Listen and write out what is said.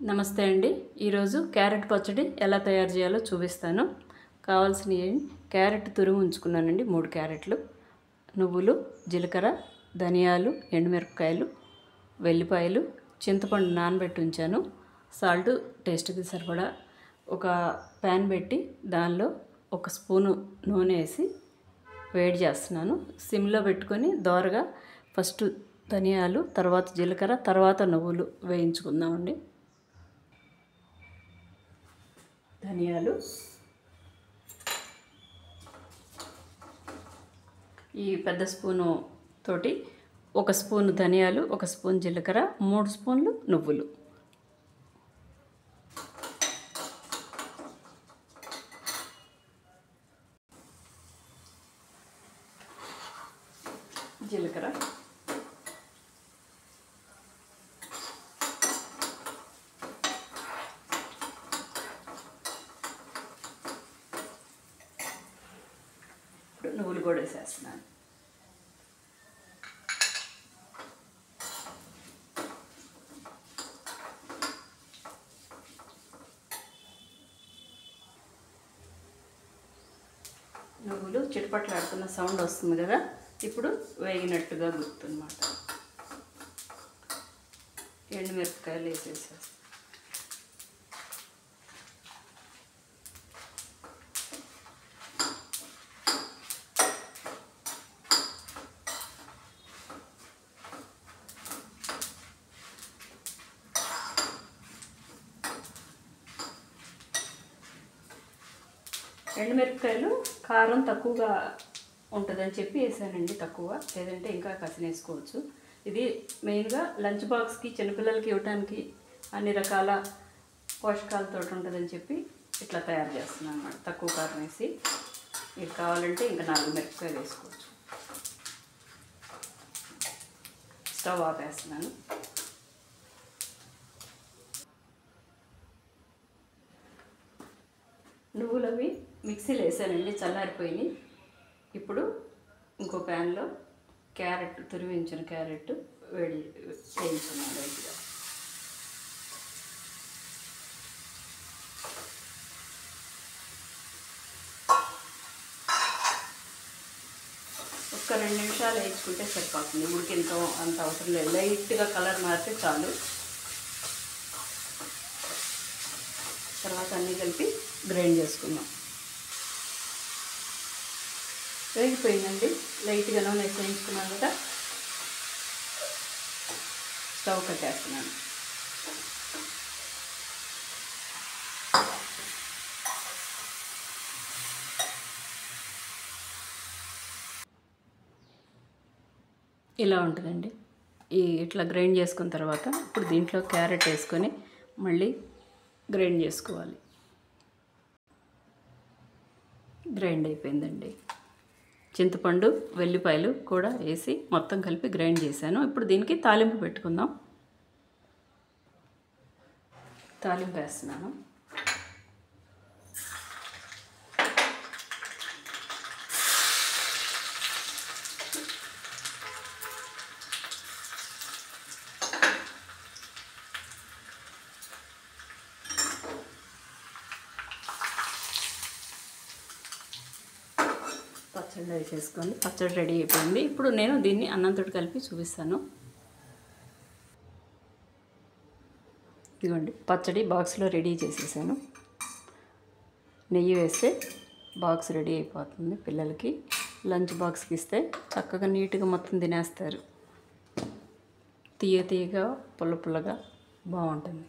నమస్తే అండి. ఈరోజు క్యారెట్ పచ్చడి ఎలా తయారు చేయాలో చూపిస్తాను. కావాల్సినవి క్యారెట్ తురుము ఉంచుకున్నానండి 3 క్యారెట్లు, నువ్వులు, జీలకర్ర, ధనియాలు, ఎండుమిరపకాయలు, వెల్లిపాయలు, చింతపండు నానబెట్టి ఉంచాను, సాల్ట్ టేస్ట్కి సరిపడా. ఒక ప్యాన్ పెట్టి దానిలో 1 స్పూను నూనె వేసి వేడి చేస్తున్నాను. సిమ్లో పెట్టుకొని దోరగా ఫస్ట్ ధనియాలు, తర్వాత జీలకర్ర, తర్వాత నువ్వులు వేయించుకుందామండి. ధనియాలు, ఈ పెద్ద స్పూను తోటి 1 స్పూను ధనియాలు, 1 స్పూన్ జీలకర్ర, 3 స్పూన్లు నువ్వులు. జీలకర్ర, నువ్వులు కూడా వేసేస్తున్నాను. నువ్వులు చిటపట్లాడుతున్న సౌండ్ వస్తుంది కదా, ఇప్పుడు వేగినట్టుగా గుర్తుందన్నమాట. ఎండుమిరపకాయలు వేసేసేస్తాను. ఎండుమిరపకాయలు కారం తక్కువగా ఉంటుందని చెప్పి వేసానండి, తక్కువ, లేదంటే ఇంకా కసిని వేసుకోవచ్చు. ఇది మెయిన్గా లంచ్ బాక్స్కి చిన్నపిల్లలకి ఇవ్వడానికి అన్ని రకాల పోషకాలతో ఉంటుందని చెప్పి ఇట్లా తయారు చేస్తున్నాను అన్నమాట. తక్కువ కారం వేసి, మీకు కావాలంటే ఇంకా 4 మిరపకాయలు వేసుకోవచ్చు. స్టవ్ ఆపేస్తున్నాను. నువ్వులు అవి మిక్సీలో వేసానండి, చల్లారిపోయినాయి. ఇప్పుడు ఇంకో ప్యాన్లో క్యారెట్, తురిమించిన క్యారెట్ వేయించుకున్నాను లైట్గా. ఒక్క 2 నిమిషాలు వేయించుకుంటే సరిపోతుంది, ఉడికింత అంత అవసరం లేదు. లైట్గా కలర్ మారితే చాలు. తర్వాత అన్నీ కలిపి గ్రైండ్ చేసుకుందాం. వేగిపోయిందండి, లైట్గా నూనె వేయించుకున్నాను కదా, స్టవ్ కట్టేస్తున్నాను. ఇలా ఉంటుందండి. ఇట్లా గ్రైండ్ చేసుకున్న తర్వాత ఇప్పుడు దీంట్లో క్యారెట్ వేసుకొని మళ్ళీ గ్రైండ్ చేసుకోవాలి. గ్రైండ్ అయిపోయిందండి. చింతపండు, వెల్లిపాయలు కూడా వేసి మొత్తం కలిపి గ్రైండ్ చేశాను. ఇప్పుడు దీనికి తాలింపు పెట్టుకుందాం. తాలింపు వేస్తున్నాను. పచ్చడి వేసేసుకోండి. పచ్చడి రెడీ అయిపోయింది. ఇప్పుడు నేను దీన్ని అన్నంతో కలిపి చూపిస్తాను. ఇదిగోండి, పచ్చడి బాక్స్లో రెడీ చేసేసాను. నెయ్యి వేస్తే బాక్స్ రెడీ అయిపోతుంది. పిల్లలకి లంచ్ బాక్స్కి ఇస్తే చక్కగా నీట్గా మొత్తం తినేస్తారు. తీయ తీయగా, పుల్ల పుల్లగా బాగుంటుంది.